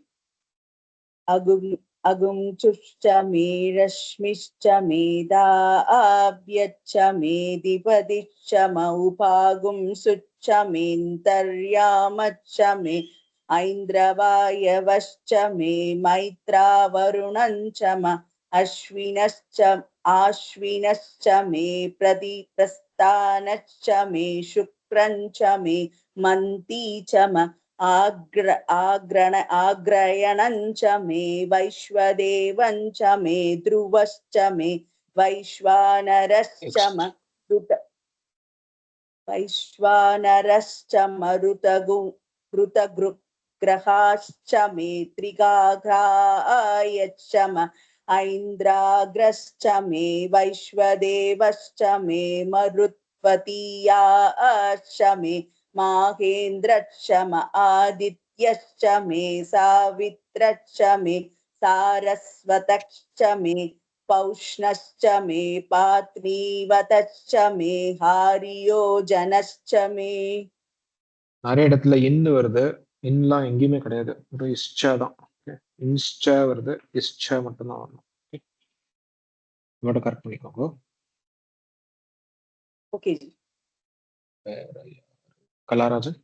अगुंचुश्च मे रश्मिश्च मेदाभ्यच्च मे दिपदिश्च म उपागुंसुच्च मेऽन्तर्यामच्च मे ऐन्द्रवायवश्च मे मैत्रावरुणञ्च म आश्विनश्च मे प्रस्थानश्च मे शुक्रञ्च मे मन्ती च म आग्रयणञ्च मे वैश्वदेवञ्च मे ध्रुवश्च मे वैश्वानरश्च मरुतगृहाश्च मे त्रिगाघ्रायश्च म ऐन्द्राग्रश्च मे वैश्वदेवश्च मे मरुत्वतीयाश्च मे माहेन्द्रश्च म आदित्यश्च मे सावित्रश्च मे सारस्वतश्च मे पौष्णश्च मे पात्नीवतश्च मे हारियोजनश्च मे। நிறைய இடத்துல இன்னு வருது. இன்லாம் எங்கேயுமே கிடையாது. ஒரு இஷ்சா தான். இன்ஸ்டா வருது. இஷ்சா மட்டும்தான் வரணும். இதோட கரெக்ட் பண்ணிக்கோங்க. ஓகே. கலாராஜன்.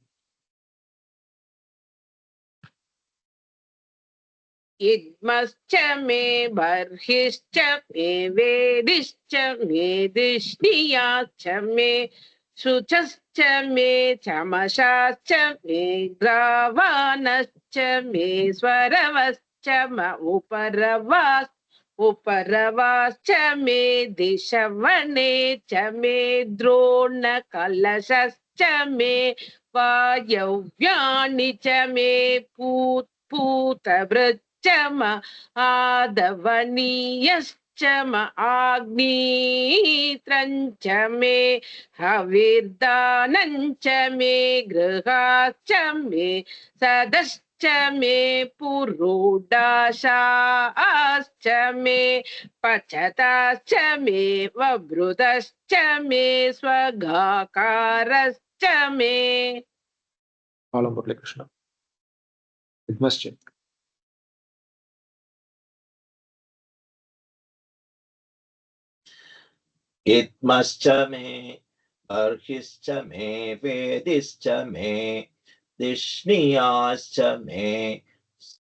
इद्मश्च मे बर्हिश्च मे वेदिश्च मे दिष्णियाश्च मे शुचश्च मे चमशाश्च मे ग्रावाणश्च मे स्वरवश्च म उपरवाश्च मे दिशवने च मे द्रोणकलशश्च मे वायव्यानि च मे पूतभृच्च म आदवनीयश्च म आग्नित्रञ्च मे हविर्दानञ्च मे गृहाश्च मे सदश्च मे पुरोडाशाश्च मे पचताश्च मे वभृतश्च मे स्वगाकारश्च मे। பாலம்புரளி கிருஷ்ணா. இத்மஸ்ச. इत्मश्च मे बर्हिश्च मे वेदिश्च मे दिष्णियाश्च मे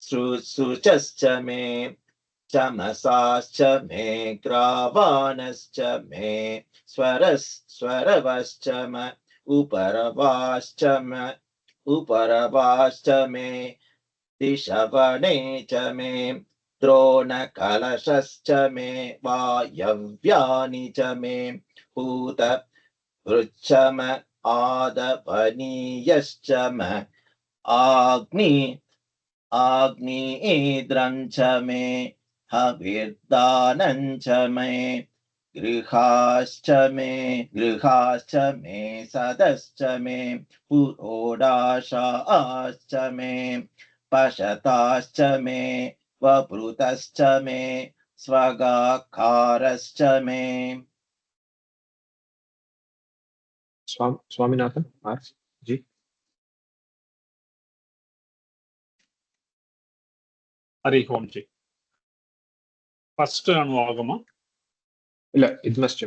शुचश्च मे चमसाश्च मे ग्रावाणश्च मे स्वरवश्च म उपरवाश्च मे दिशवने च मे द्रोणकलशश्च मे वायव्यानि च मे पूतभृच्च म आदवनीयश्च म आग्निद्रञ्च मे हविर्दानञ्च मे गृहाश्च मे सदश्च मे पुरोडाशाश्च मे पशताश्च मे वभृतश्च मे स्वगाकारश्च मे। स्वामीनाथन आर जी. हरि ओम जी. फर्स्ट अनुवागमा இல்ல இத்மஸ்ச.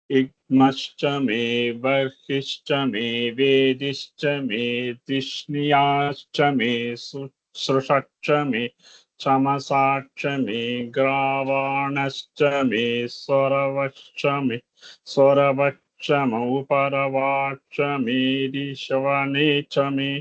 इग्मश्च मे बर्हिश्च मे वेदिश्च मे दिष्णियाश्च मे सृषश्च मे चमसाश्च मे ग्रावाणश्च मे स्वरवश्च म उपरवाश्च मे दिशवने च मे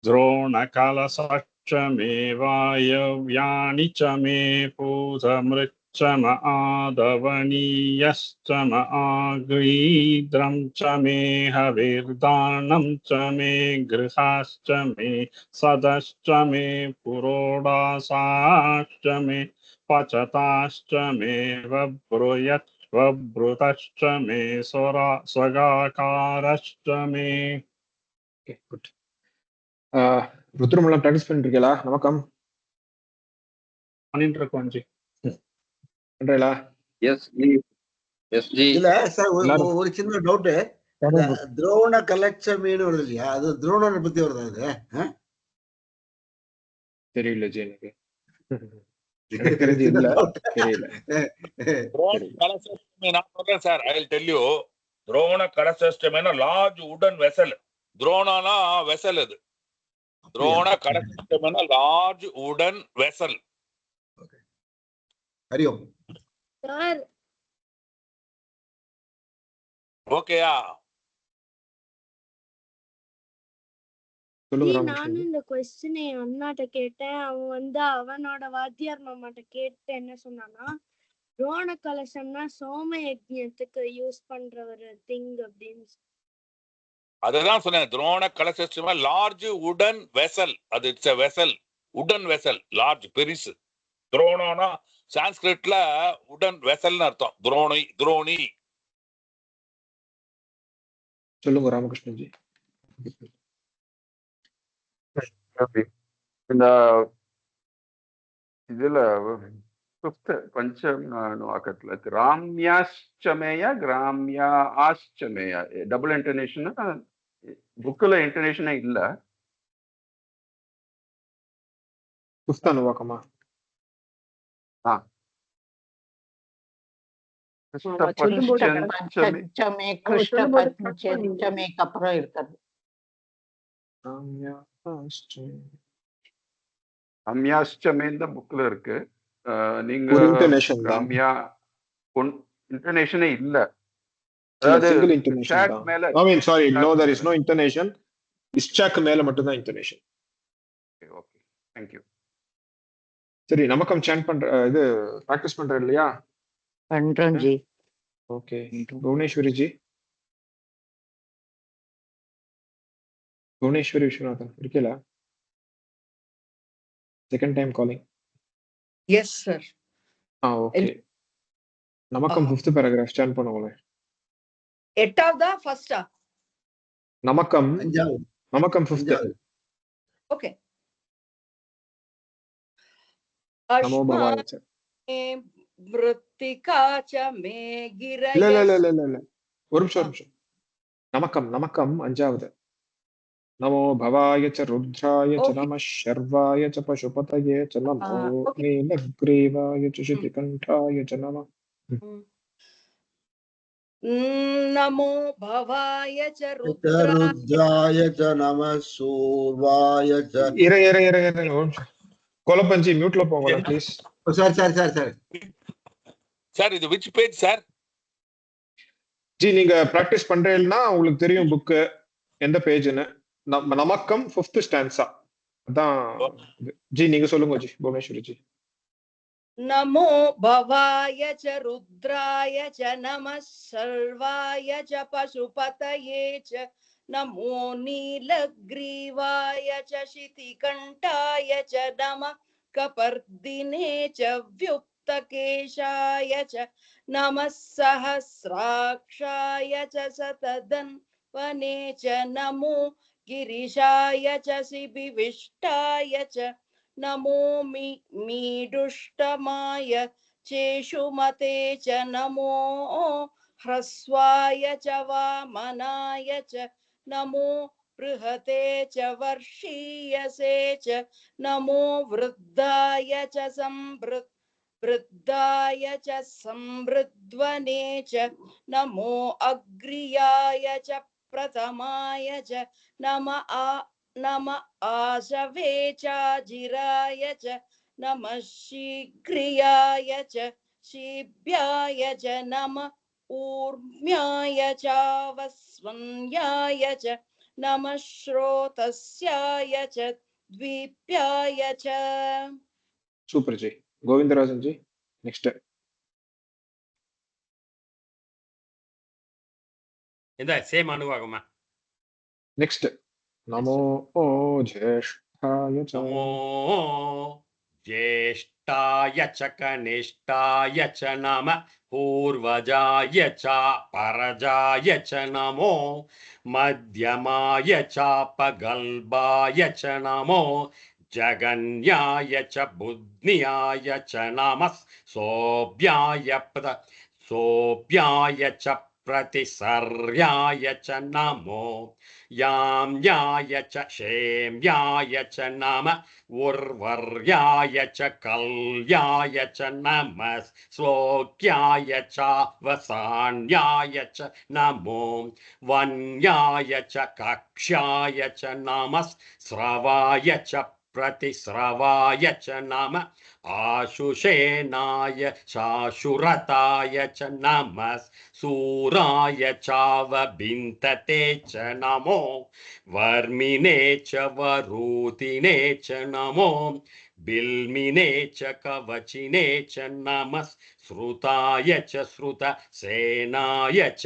द्रोणकलशश्च मे वायव्यानि च मे पूतभृच्च च म आदवनीयश्च म आग्रीद्रं च मे हविर्दानं च मे गृहाश्च मे सदश्च मे पुरोडासाश्च मे पचताश्च मे वभृतश्च मे स्वगाकारश्च मे. Okay good. ருத்ரமலம் ப்ராக்டிஸ் பண்ணிருக்கீங்களா? நமக்கம் பண்ணிட்டு இருக்கோம் ஜி. பண்றீங்களா? எஸ் ஜி, எஸ் ஜி. இல்ல சார், எல்லாரும் ஒரு சின்ன டவுட். இந்த துரோண கலட்சமின்னு வருது இல்லையா, அது துரோணனை பத்தி வருதா அது? தெரியல ஜி, எனக்கு தெரிஞ்சு இல்ல, தெரியல. நான் சொல்றேன் sir, I will tell you. துரோண கலசஷ்டமினா லார்ஜ் வுடன் வெசல். துரோணானா வெசல் அது. துரோண கலசஷ்டமினா லார்ஜ் வுடன் வெசல். ஹரியோம் சார். ஓகேயா? நானும் இந்த கொஸ்டினை அண்ணாட்ட கேட்டேன். அவன் அவனோட வாத்தியார் மாமாட்ட கேட்டு என்ன சொன்னானா, துரோண கலசம்னா சோம யஜ்ஞத்துக்கு யூஸ் பண்ற ஒரு திங் அப்படின்னு. அதுதான் சொன்னேன், துரோண கலசஷ்டமினா லார்ஜ் வுடன் வெசல். அது இட்ஸ் எ வெசல், வுடன் வெசல், லார்ஜ், பெரிசு. துரோணானா சான்ஸ்கிரிட்ல உடன் வெசல்னு அர்த்தம். துரோணி, துரோணி. சொல்லுங்க ராமகிருஷ்ணன் ஜி. இந்த இதுல பஞ்சமாக்கத்துல கிராமியாஷ்டமேயா கிராமியா ஆஷ்டமேயா டபுள் இன்டர்நேஷன் புக்ல இன்டர்நேஷனே இல்ல. புஸ்தானுவாக்கமா? பஞ்சமே கிருஷ்ண பஞ்சமே அப்புறம் இருக்கிறது. ரம்யாஷ்டமேன்னு தான் புக்ல இருக்கு. நீங்க ரம்யா இன்டர்நேஷனே இல்ல. அதாவது சிங்கிள் இன்டர்நேஷன் தான். மேல I mean sorry, no there is no intonation. இஸ்சாக் மேல மட்டும் தான் இன்டர்நேஷன். Okay, thank you. சரி, நமக்கம் சாண்ட் பண்ற இது பிராக்டிஸ் பண்ற இல்லையா? பண்றோம் ஜி. ஓகே, புவனேஸ்வரி ஜி. புவனேஸ்வரி விஸ்வநாதன் இருக்கீங்களா? Second time calling. Yes sir. Okay. Namakam 5th paragraph chant பண்ணுங்களே. 8ஆவதா ஃபர்ஸ்டா? நமக்கம் 5th. ஓகே. நமோ பவாய ச. விருத்திகா ச மே கிரய. இல்ல ஒரு நிமிஷம். நமக்கம் 5வது. நமோ பவாய ச ருத்ராய ச நம ஷர்வாய ச பசுபதயே ச நமோ நீலக்ரீவாய ச சிதிகண்டாய ச நம. நமோ பவாய ச ருத்ராய ச நம சூர்வாய ச. கோலப்பஞ்சி மியூட்ல போங்க ப்ளீஸ். சார் இது which page சார்? ஜி நீங்க பிராக்டிஸ் பண்றீங்கன்னா உங்களுக்கு தெரியும் புக் எந்த பேஜ்னு. நமக்கம் 5th ஸ்டான்ஸா அதான் ஜி. நீங்க சொல்லுங்க ஜி, புவனேஸ்வரி ஜி. நமோ பவாய ச ருத்ராய ச நம சர்வாய ச பசுபதயே ச நமோ நீலக்ரீவாய ச சிதிகண்டாய ச நம கபர்தினே ச व्युक्तकेशाय च नमः सहस्राक्षाय च सतदन्वने च नमो गिरिशाय च शिबिविष्टाय च नमो मीडुष्टमाय चेषुमते च नमो ह्रस्वाय च वामनाय च नमो बृहते च वर्षीयसे च नमो वृद्धाय च वृद्धाय च संवृद्वने च नमो अग्र्याय च प्रथमाय च नम आशवे चाजिराय च नमः शीघ्रियाय च शीभ्याय च नम ऊर्म्याय चावस्वन्याय च नमः श्रोतस्याय च द्वीप्याय च. Super G. Govindarajan G next. இந்த சேம் அனுவாகமா. நெக்ஸ்ட் நமோ ஜேஷ்டாய ச நமோ ज्येष्ठाय च कनिष्ठाय च नम पूर्वजाय च परजाय च नमो मध्यमाय चापगल्भाय च नमो जगन्याय च बुद्ध्याय च नमः सोऽभ्याय च प्रतिसर्याय च नमो याम्याय च क्षेम्याय च नमः उर्वर्याय च कल्याय च नमः श्लोक्याय च वसान्याय च नमो वन्याय च कक्ष्याय च नमः श्रवाय च प्रतिश्रवाय च नमः आशुषेनाय शाशुरताय च नमः सूराय चावबिन्तते च नमो वर्मिने च वरूतिने च नमो बिल्मिने च कवचिने च नमः श्रुताय च श्रुतसेनाय च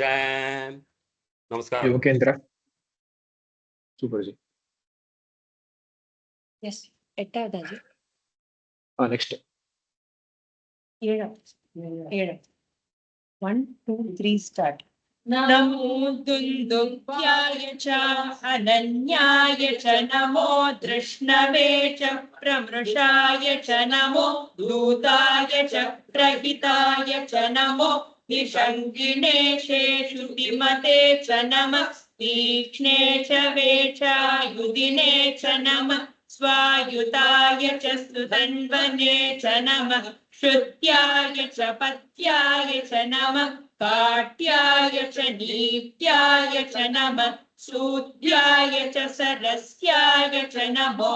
नमस्कार योगेंद्र सुपर जी எஸ் எட்டாவதாஜி नेक्स्ट 1 2 3 ஸ்டார்ட். नमो दुन्दुभ्याय च अनन्याय च नमो दृष्णवे च प्रमृषाय च नमो दूताय च प्रहिताय च नमो निषङ्गिणे शेषुतिमते च नमः तीक्ष्णे च वेचायुधिने च नमः स्वायुताय च सुधन्वने च नमः श्रुत्याय च पत्याय च नमः काट्याय च नीत्याय च नमः सूद्याय च सरस्याय च नमो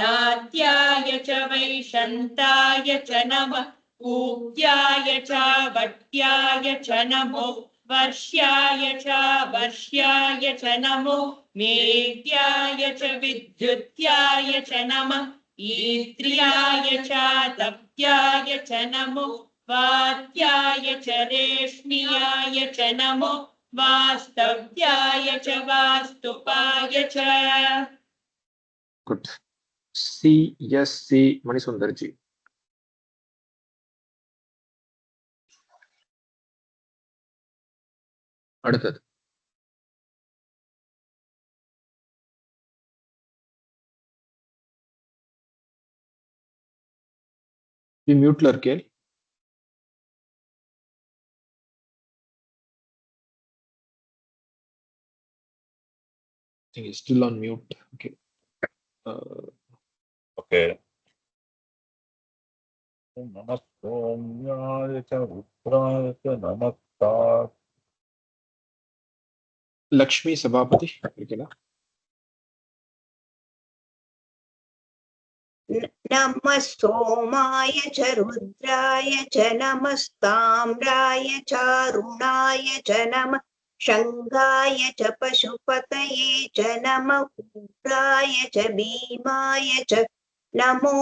नाट्याय च वैशन्ताय च नमः कूप्याय च वट्याय च नमो वर्ष्याय च वर्ष्याय च नमो मेद्याय च विद्युत्याय च नमः ईत्र्याय च तप्याय च नमो वात्याय च रेश्म्याय च नमो वास्तव्याय च वास्तुपाय च. गुड CSC मणिसुंदर जी அடுத்தது நீ மியூட்ல இருக்கே. He's still on mute. Okay. Okay. नमस्ते च रुद्राय च नमस्कार. लक्ष्मी सभापति ओकेना. नमः सोमाय च रुद्राय च नमस्ताम्राय च अरुणाय च नमः शङ्गाय च पशुपतये च नमः उग्राय च भीमाय च नमो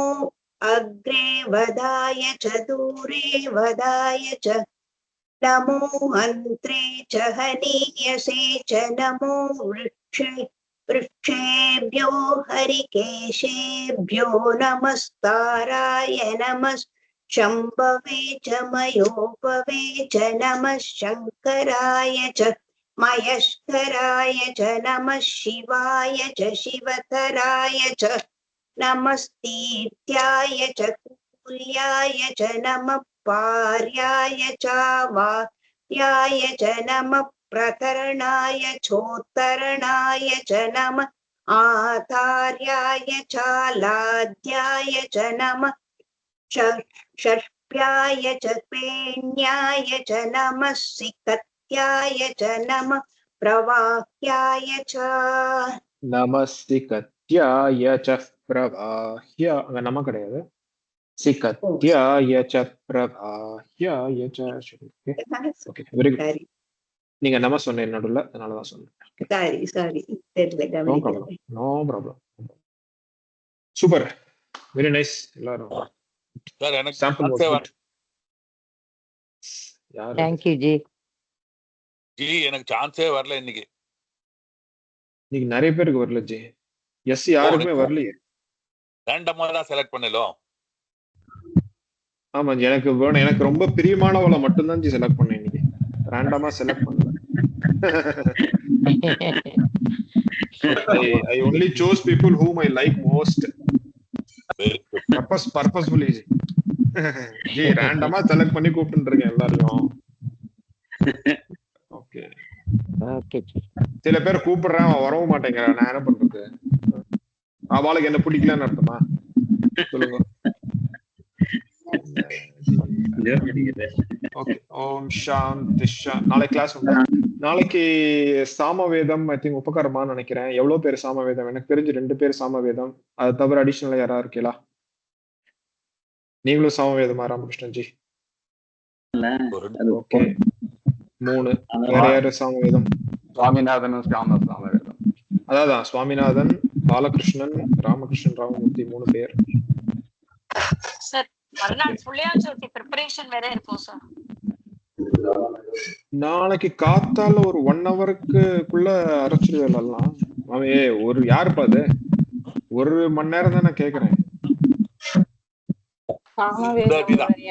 अग्रे वदाय च दूरे वदाय च नमो हन्त्रे च हनीयसे च नमो वृक्षेभ्यो हरिकेशेभ्यो नमस्ताराय नमः शम्भवे च मयोपवे च नमः शङ्कराय च मयस्कराय च नमः शिवाय च शिवतराय च नमस्तीत्याय च कूल्याय च नमः पार्याय च वार्याय च नमः प्रकरणाय चोत्तरणाय च नमः आधार्याय च लाद्याय च नमः षष्प्याय च पेण्याय च नमः सिकत्याय च नमः प्रवाह्याय च नमस्तिकत्याय च प्रवाह्य அங்க நம கிடையாது. சிகத்யாய च प्रवाह्याय च. Okay very good. நீங்க நம சொன்ன நடுவுல அதனால தான் சொன்னேன். சாரி தெரியல no problem. Super very nice. எல்லாரும் சார் எனக்கு sample thank you ji. Ji எனக்கு சான்ஸே வரல இன்னைக்கு. இன்னைக்கு நிறைய பேருக்கு வரல ஜி. எஸ் யாருக்குமே வரலையே. ரேண்டமா தான் செலக்ட் பண்ணலோ. ஆமா ஜி, எனக்கு வேணும், எனக்கு ரொம்ப பிரியமானவளை மட்டும்தான் ஜி செலக்ட் பண்ணேன் இன்னைக்கு. ரேண்டமா செலக்ட் பண்ணல. I only chose people whom I like most. Purposefully ஜி. ஜி ரேண்டமா செலக்ட் பண்ணி கூப்பிட்டு இருக்கேன் எல்லாரையும். Okay okay. சில பேர் கூப்பிடுறேன், வரவும் மாட்டேங்கிறேன். நான் என்ன பண்றது? அவளுக்கு என்ன பிடிக்கலன்னு அர்த்தமா? சொல்லுங்க. ஓகே. ஓம் சாந்தி. நாளைக்கு கிளாஸ் உண்டு. நாளைக்கு சாமவேதம் ஐ திங்க் உபகரமான்னு நினைக்கிறேன். எவ்வளவு பேர் சாமவேதம்? எனக்கு தெரிஞ்சு 2 பேர் சாமவேதம். அது தவிர அடிஷனலா யாரா இருக்கீங்களா? நீங்களும் சாமவேதமா ராமகிருஷ்ணன் ஜி? ஓகே 3. வேற யாரு சாமவேதம்? சுவாமிநாதன் சாமவேதம். அதான் சுவாமிநாதன், பாலகிருஷ்ணன், ராமகிருஷ்ணன், ராமமூர்த்தி 3 பேர். சார் மறுநாள் புள்ளியார் சதுர்த்தி ப்ரிப்பரேஷன் வேற இருக்கும் சார். நாளைக்கு காத்தால ஒரு 1 ஹவருக்குள்ள அரைச்சிருவேலாம். மாமே ஒரு யாருப்பா அது? 1 மணி நேரம் தான் நான் கேக்குறேன்.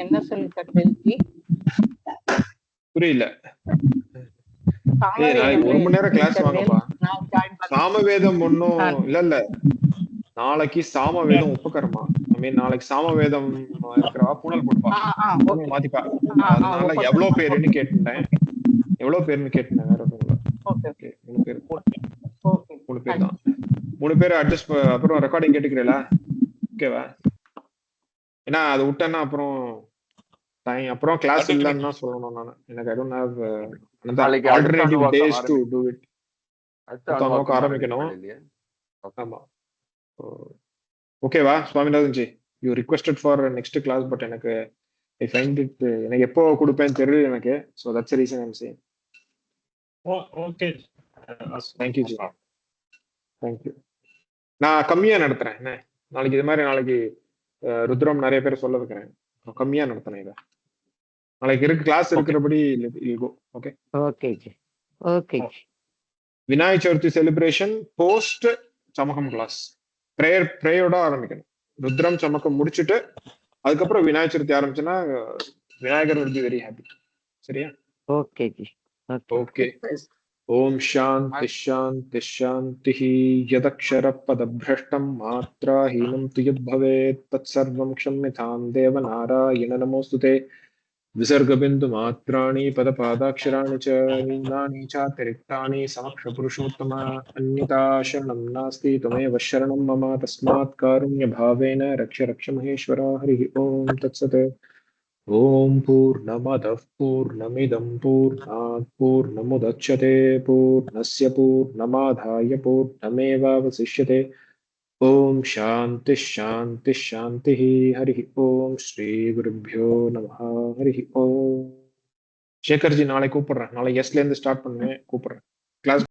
என்ன சொல்லி தருவீங்க? புரியல. நாளைக்கு 1 மணி நேரம் கிளாஸ் வாங்கப்பா. சாமவேதம் ஒன்னும் இல்ல. நாளைக்கு சாமவேதம் உபகர்மா. ஐ மீன் நாளைக்கு சாமவேதம் இருக்கிறவா பூனல் கொடுப்பா, மாத்திப்பா. அதனால எவ்வளவு பேருன்னு கேட்டேன். வேற ஒண்ணும் இல்ல. 3 பேர். 3 பேர் தான். 3 பேர் அட்ஜஸ்ட். அப்புறம் ரெக்கார்டிங் கேட்டுக்கிறீங்களா? ஓகேவா? ஏன்னா அது விட்டேன்னா அப்புறம் அப்புறம் கிளாஸ் இல்லன்னு தான் சொல்லணும் நான். எனக்கு I don't have alternative days to do it. அடுத்த ஆரம்பிக்கணும். ஆமா. ஓகேவா Swaminathan ji? You requested for next class, but எனக்கு ஐ ஃபைண்ட் இட் எனக்கு எப்போ கொடுப்பேன்னு தெரியல எனக்கு. So that's the reason I am saying. Okay thank you ji. Thank you. நான் கம்மியா நடத்துறேன். என்ன நாளைக்கு இது மாதிரி நாளைக்கு ருத்ரம் நிறைய பேர் சொல்ல வைக்கிறேன். கம்மியா நடத்தினேன். இதை நாளைக்கு இருக்கு கிளாஸ் இருக்கிறபடி ஓகே. ஓகே ஜி. Okay. Vinayagar Chaturthi celebration post Chamakam class. ப்ரேயரோட ஆரம்பிக்கணும். ருத்ரம் சமக்கம் முடிச்சுட்டு அதுக்கப்புறம் விநாயகர் சதுர்த்தி ஆரம்பிச்சுன்னா Vinayagar will be very happy. சரியா? ஓகே ஜி. ஓகே. ஓம் சாந்தி சாந்தி சாந்தி. யதக்ஷர பதப்ரஷ்டம் மாத்ராஹீனம் து யத் பவேத் தத் சர்வம் க்ஷம்யதாம் தேவ நாராயண நமோஸ்துதே. விசர்கபிந்து மாத்ராணி பதபாதாக்ஷராணி ச न्यूनानि चातिरिक्तानि समक्ष पुरुषोत्तम अन्यथा शरणं नास्ति त्वमेव शरणं मम तस्मात् कारुण्यभावेन रक्ष रक्ष महेश्वर. हरिः ओम तत्सत्. ओम पूर्णमदः पूर्णमिदं पूर्णात् पूर्णमुदच्यते पूर्णस्य पूर्णमादाय पूर्णमेवावशिष्यते. ओम शांति शांति शांति. हरि ओम श्री गुरुभ्यो नमः. हरि ओम. शेखर जी நாளை கூப்பிடுறேன். நாளை எஸ்ல இருந்து ஸ்டார்ட் பண்ணுவேன். கூப்பிடுறேன். கிளாஸ்